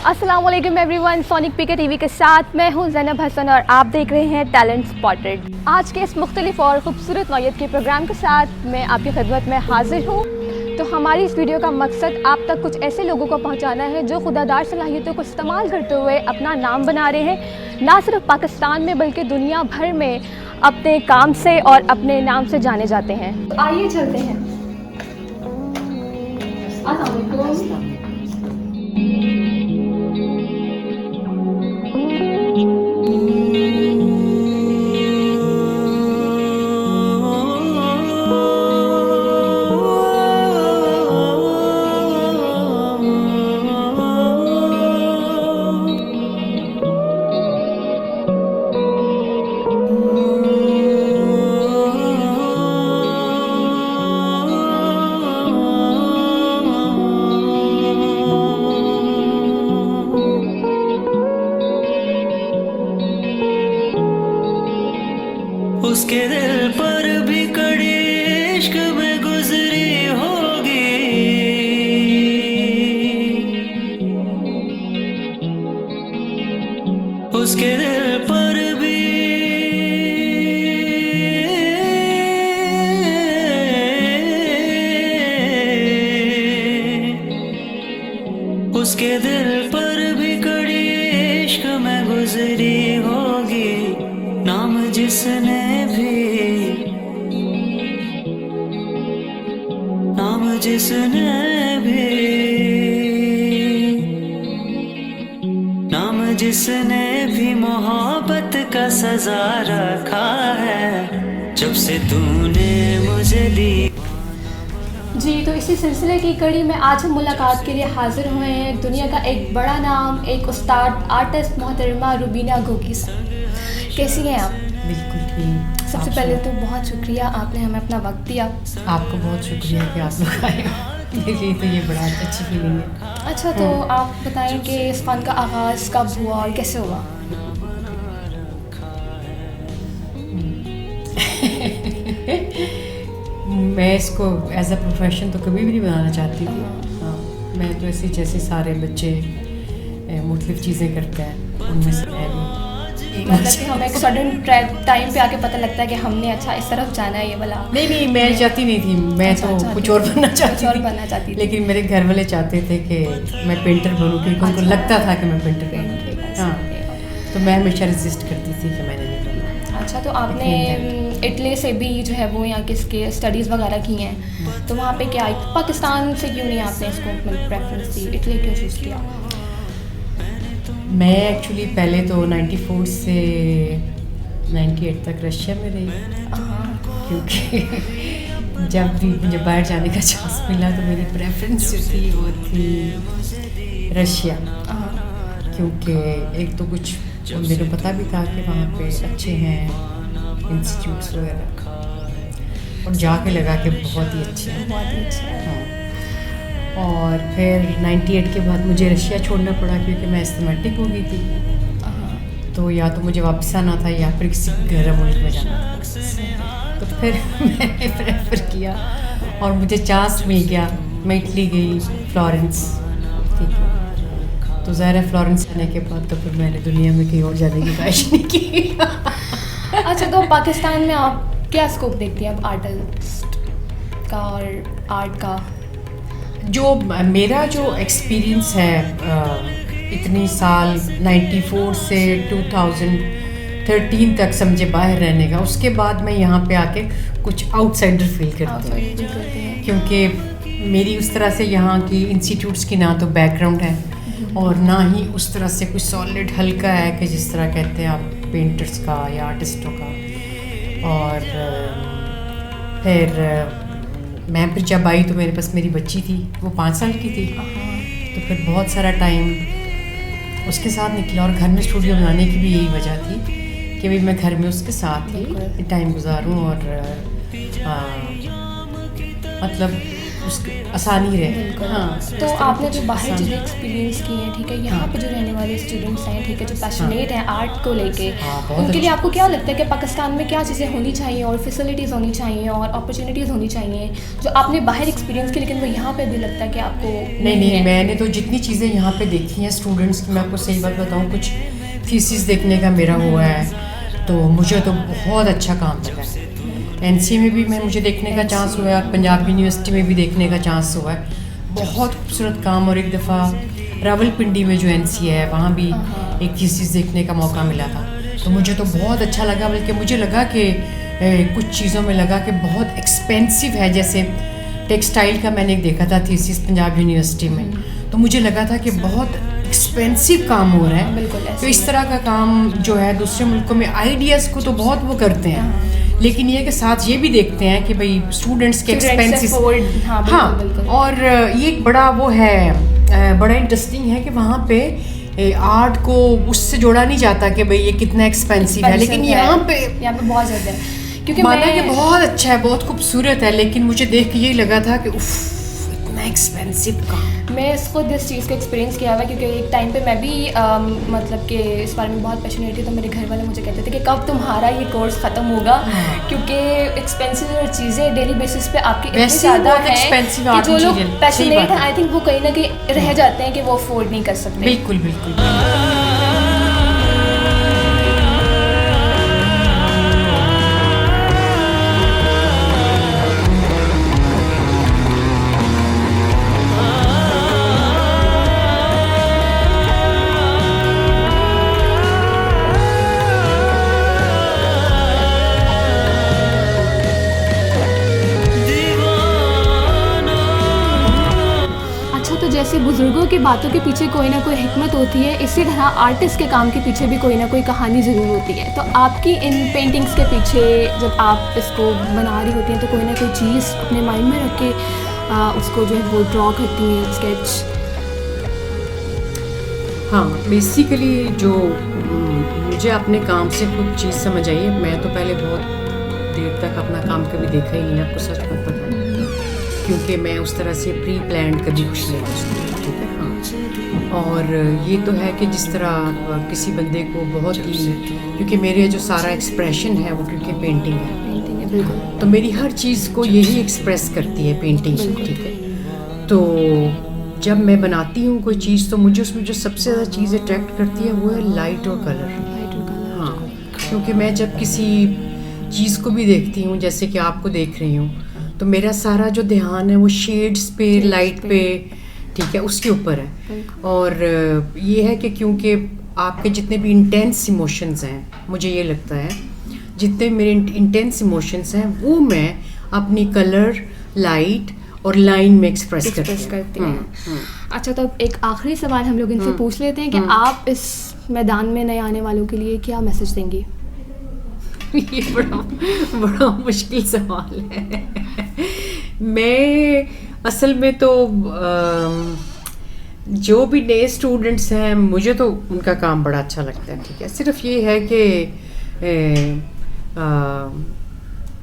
अस्सलाम वालेकुम everyone, sonic पीके TV के साथ मैं हूं ज़ैनब हसन और आप देख रहे हैं टैलेंट स्पॉटेड। आज के इस मुख्तलिफ और ख़ूबसूरत नौयत के प्रोग्राम के साथ मैं आपकी खिदमत में हाजिर हूं। तो हमारी इस वीडियो का मकसद आप तक कुछ ऐसे लोगों को पहुंचाना है जो खुदादार सलाहियतों को इस्तेमाल करते हुए अपना नाम बना रहे हैं, ना सिर्फ पाकिस्तान में बल्कि दुनिया भर में अपने काम से और अपने नाम से जाने जाते हैं। आइए चलते हैं। उसके दिल पर भी कड़ी इश्क में गुजरी होगी, उसके दिल पर भी उसके दिल पर भी कड़ी इश्क में गुजरी होगी। नाम जिसने नाम जिसने भी मोहब्बत का सजा रखा है, जब से तूने मुझे दी। जी, तो इसी सिलसिले की कड़ी में आज हम मुलाकात के लिए हाजिर हुए हैं दुनिया का एक बड़ा नाम, एक उस्ताद, आर्टिस्ट मोहतरमा रुबीना घोगी साहब। कैसी हैं आप? बिल्कुल ठीक। सबसे पहले तो बहुत शुक्रिया, आपने हमें अपना वक्त दिया। आपको बहुत शुक्रिया कि आप लोग आए। देखिए तो ये बड़ा अच्छी फीलिंग है। अच्छा, तो आप बताएं कि इस फन का आगाज़ कब हुआ और कैसे हुआ? मैं इसको एज अ प्रोफेशन तो कभी भी नहीं बनाना चाहती थी। हाँ, मैं तो ऐसे जैसे सारे बच्चे मुख्तलिफ चीज़ें करते हैं, उनमें से मैं भी। मतलब कि हमें एक सडन टाइम पे आके पता लगता है कि हमने अच्छा इस तरफ जाना है, ये वाला। नहीं, मैं चाहती नहीं थी। मैं तो कुछ और बनना चाहती थी। लेकिन मेरे घर वाले चाहते थे कि मैं पेंटर बनूँ, क्योंकि उनको लगता था कि मैं पेंटर बनूँ। हाँ, तो मैं हमेशा रेजिस्ट करती थी कि मैंने नहीं करना। अच्छा, तो आपने इटली से भी जो है वो यहाँ किसके स्टडीज़ वगैरह की हैं, तो वहाँ पे क्या पाकिस्तान से क्यों नहीं आपने इसको प्रेफरेंस दी, इटली क्यों चूज़ किया? मैं एक्चुअली पहले तो 94 से 98 तक रशिया में रही, क्योंकि जब भी मुझे बाहर जाने का चांस मिला तो मेरी प्रेफरेंस जो थी वो थी रशिया। क्योंकि एक तो कुछ मेरे को पता भी था कि वहाँ पे अच्छे हैं इंस्टीट्यूट्स वगैरह, और जाके लगा कि बहुत ही अच्छे हैं, बहुत ही अच्छा है। हाँ। और फिर 98 के बाद मुझे रशिया छोड़ना पड़ा, क्योंकि मैं एस्थमेटिक हो गई थी। तो या तो मुझे वापस आना था या फिर किसी गर्म मुल्क में जाना था। तो फिर मैंने प्रेफर किया और मुझे चांस मिल गया। मैं इटली गई, फ्लोरेंस, ठीक है। तो ज़ाहिर है फ्लोरेंस आने के बाद तो फिर मैंने दुनिया में कहीं और जाने की ख्वाहिश नहीं की। अच्छा, तो पाकिस्तान में आप क्या स्कोप देखती हैं अब आर्टिस्ट का और आर्ट का? जो मेरा जो एक्सपीरियंस है इतनी साल 94 से 2013 तक समझे बाहर रहने का, उसके बाद मैं यहाँ पे आके कुछ आउटसाइडर फील करती हूँ, क्योंकि मेरी उस तरह से यहाँ की इंस्टीट्यूट्स की ना तो बैकग्राउंड है और ना ही उस तरह से कुछ सॉलिड हल्का है कि जिस तरह कहते हैं आप पेंटर्स का या आर्टिस्टों का। और फिर मैं फिर जब आई तो मेरे पास मेरी बच्ची थी, वो 5 साल की थी। तो फिर बहुत सारा टाइम उसके साथ निकला, और घर में स्टूडियो बनाने की भी यही वजह थी कि भाई मैं घर में उसके साथ ही टाइम गुजारूं। और मतलब उसकी आसानी रहे। हाँ, तो आपने जो बाहर चीज़ें एक्सपीरियंस की हैं, ठीक है, यहाँ पे जो रहने वाले स्टूडेंट्स हैं, ठीक है, जो पैशनेट हैं आर्ट को लेके, उनके लिए आपको क्या लगता है कि पाकिस्तान में क्या चीज़ें होनी चाहिए और फैसिलिटीज़ होनी चाहिए और अपॉर्चुनिटीज़ होनी चाहिए जो आपने बाहर एक्सपीरियंस की, लेकिन वो यहाँ पे भी लगता है कि आपको नहीं, मैंने तो जितनी चीज़ें यहाँ पे देखी हैं स्टूडेंट्स की, मैं आपको सही बात बताऊँ, कुछ थीसिस देखने का मेरा हुआ है तो मुझे तो बहुत अच्छा काम लगा है। NCA में भी मुझे देखने का चांस हुआ है, पंजाब यूनिवर्सिटी में भी देखने का चांस हुआ है, बहुत खूबसूरत काम। और एक दफ़ा रावलपिंडी में जो NCA है वहाँ भी एक थीसिस देखने का मौका मिला था, तो मुझे तो बहुत अच्छा लगा। बल्कि मुझे लगा कि कुछ चीज़ों में लगा कि बहुत एक्सपेंसिव है, जैसे टेक्सटाइल का मैंने एक देखा था थीसिस पंजाब यूनिवर्सिटी में, तो मुझे लगा था कि बहुत एक्सपेंसिव काम हो रहा है। तो इस तरह का काम जो है दूसरे मुल्कों में आइडियाज़ को तो बहुत वो करते हैं, लेकिन ये के साथ ये भी देखते हैं कि भाई स्टूडेंट्स के एक्सपेंसेस। हाँ, और ये एक बड़ा वो है, बड़ा इंटरेस्टिंग है कि वहाँ पे आर्ट को उससे जोड़ा नहीं जाता कि भाई ये कितना एक्सपेंसिव है, लेकिन यहाँ पे बहुत ज़्यादा है। क्योंकि माना कि बहुत अच्छा है, बहुत खूबसूरत है, लेकिन मुझे देख के यही लगा था कि उफ इतना एक्सपेंसिव काम। मैं इसको इस चीज़ का एक्सपीरियंस किया हुआ, क्योंकि एक टाइम पे मैं भी मतलब कि इस बारे में बहुत पैशनेट थी, तो मेरे घर वाले मुझे कहते थे कि कब तुम्हारा ये कोर्स ख़त्म होगा, क्योंकि एक्सपेंसिव चीज़ें डेली बेसिस पे आपकी इतनी ज़्यादा है कि जो लोग पैशनेट हैं आई थिंक वो कहीं ना कहीं रह जाते हैं कि वो अफोर्ड नहीं कर सकते। बिल्कुल बिल्कुल। जैसे बुजुर्गों की बातों के पीछे कोई ना कोई हिकमत होती है, इसी तरह आर्टिस्ट के काम के पीछे भी कोई ना कोई कहानी ज़रूर होती है। तो आपकी इन पेंटिंग्स के पीछे जब आप इसको बना रही होती हैं तो कोई ना कोई चीज़ अपने माइंड में रख के उसको जो है वो ड्रॉ करती हैं, स्केच? हाँ, बेसिकली जो मुझे अपने काम से कुछ चीज़ समझ आई है, मैं तो पहले बहुत देर तक अपना काम कभी देखा ही नहीं, आपको सच बात बताऊँ, क्योंकि मैं उस तरह से प्री प्लान्ड कभी कुछ नहीं करती, ठीक है। हाँ, और ये तो है कि जिस तरह किसी बंदे को बहुत ही, क्योंकि मेरे जो सारा एक्सप्रेशन है वो क्योंकि पेंटिंग है, तो मेरी हर चीज़ को यही एक्सप्रेस करती है पेंटिंग, ठीक है। तो जब मैं बनाती हूँ कोई चीज़ तो मुझे उसमें जो सबसे ज़्यादा चीज़ अट्रैक्ट करती है वो है लाइट और कलर। हाँ, क्योंकि मैं जब किसी चीज़ को भी देखती हूँ, जैसे कि आपको देख रही हूँ, तो मेरा सारा जो ध्यान है वो शेड्स पे, लाइट पे, ठीक है, उसके ऊपर है। और ये है कि क्योंकि आपके जितने भी इंटेंस इमोशंस हैं, मुझे ये लगता है जितने मेरे इंटेंस इमोशंस हैं वो मैं अपनी कलर, लाइट और लाइन में एक्सप्रेस करती हैं। अच्छा, तो एक आखिरी सवाल हम लोग इनसे पूछ लेते हैं कि आप इस मैदान में नए आने वालों के लिए क्या मैसेज देंगी? ये बड़ा मुश्किल सवाल है। मैं असल में तो जो भी नए स्टूडेंट्स हैं मुझे तो उनका काम बड़ा अच्छा लगता है, ठीक है। सिर्फ ये है कि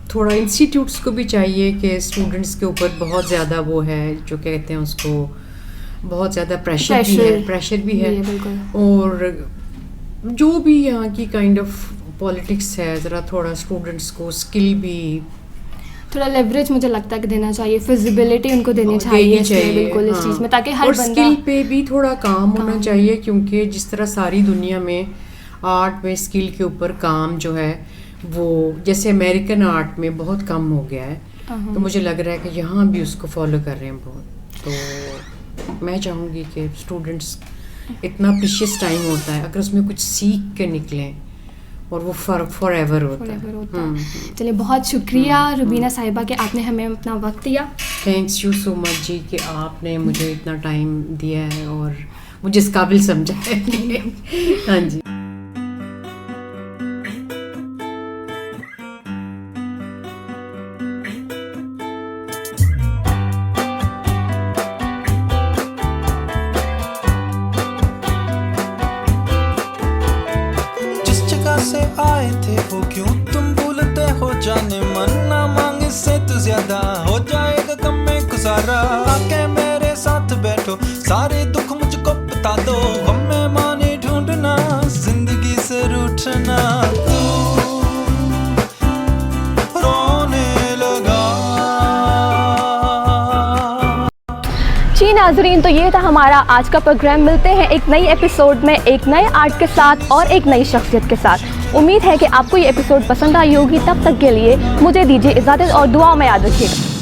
थोड़ा इंस्टीट्यूट्स को भी चाहिए कि स्टूडेंट्स के ऊपर बहुत ज़्यादा वो है, जो कहते हैं उसको, बहुत ज़्यादा प्रेशर भी है और जो भी यहाँ की काइंड ऑफ पॉलिटिक्स है, ज़रा थोड़ा स्टूडेंट्स को स्किल भी, थोड़ा लेवरेज मुझे लगता है कि देना चाहिए, फिजिबिलिटी उनको देनी चाहिए बिल्कुल इस चीज़ में, ताकि हर बंदा, स्किल पे भी थोड़ा काम होना चाहिए, क्योंकि जिस तरह सारी दुनिया में आर्ट में स्किल के ऊपर काम जो है वो जैसे अमेरिकन आर्ट में बहुत कम हो गया है, तो मुझे लग रहा है कि यहाँ भी उसको फॉलो कर रहे हैं बहुत। तो मैं चाहूँगी कि स्टूडेंट्स, इतना प्रीशियस टाइम होता है, अगर उसमें कुछ सीख के निकलें और वो फॉर एवर होता है। चलिए, बहुत शुक्रिया रुबीना साहिबा कि आपने हमें अपना वक्त दिया। थैंक्स यू सो मच जी कि आपने मुझे इतना टाइम दिया है और मुझे इस काबिल समझा है। हाँ जी। से आए थे वो क्यों तुम भूलते हो जाने मन, ना मांगे से तो ज्यादा हो जाएगा कम में गुजारा। जी नाजरीन, तो ये था हमारा आज का प्रोग्राम। मिलते हैं एक नई एपिसोड में एक नए आर्ट के साथ और एक नई शख्सियत के साथ। उम्मीद है कि आपको ये एपिसोड पसंद आई होगी। तब तक के लिए मुझे दीजिए इजाज़त और दुआओं में याद रखिएगा।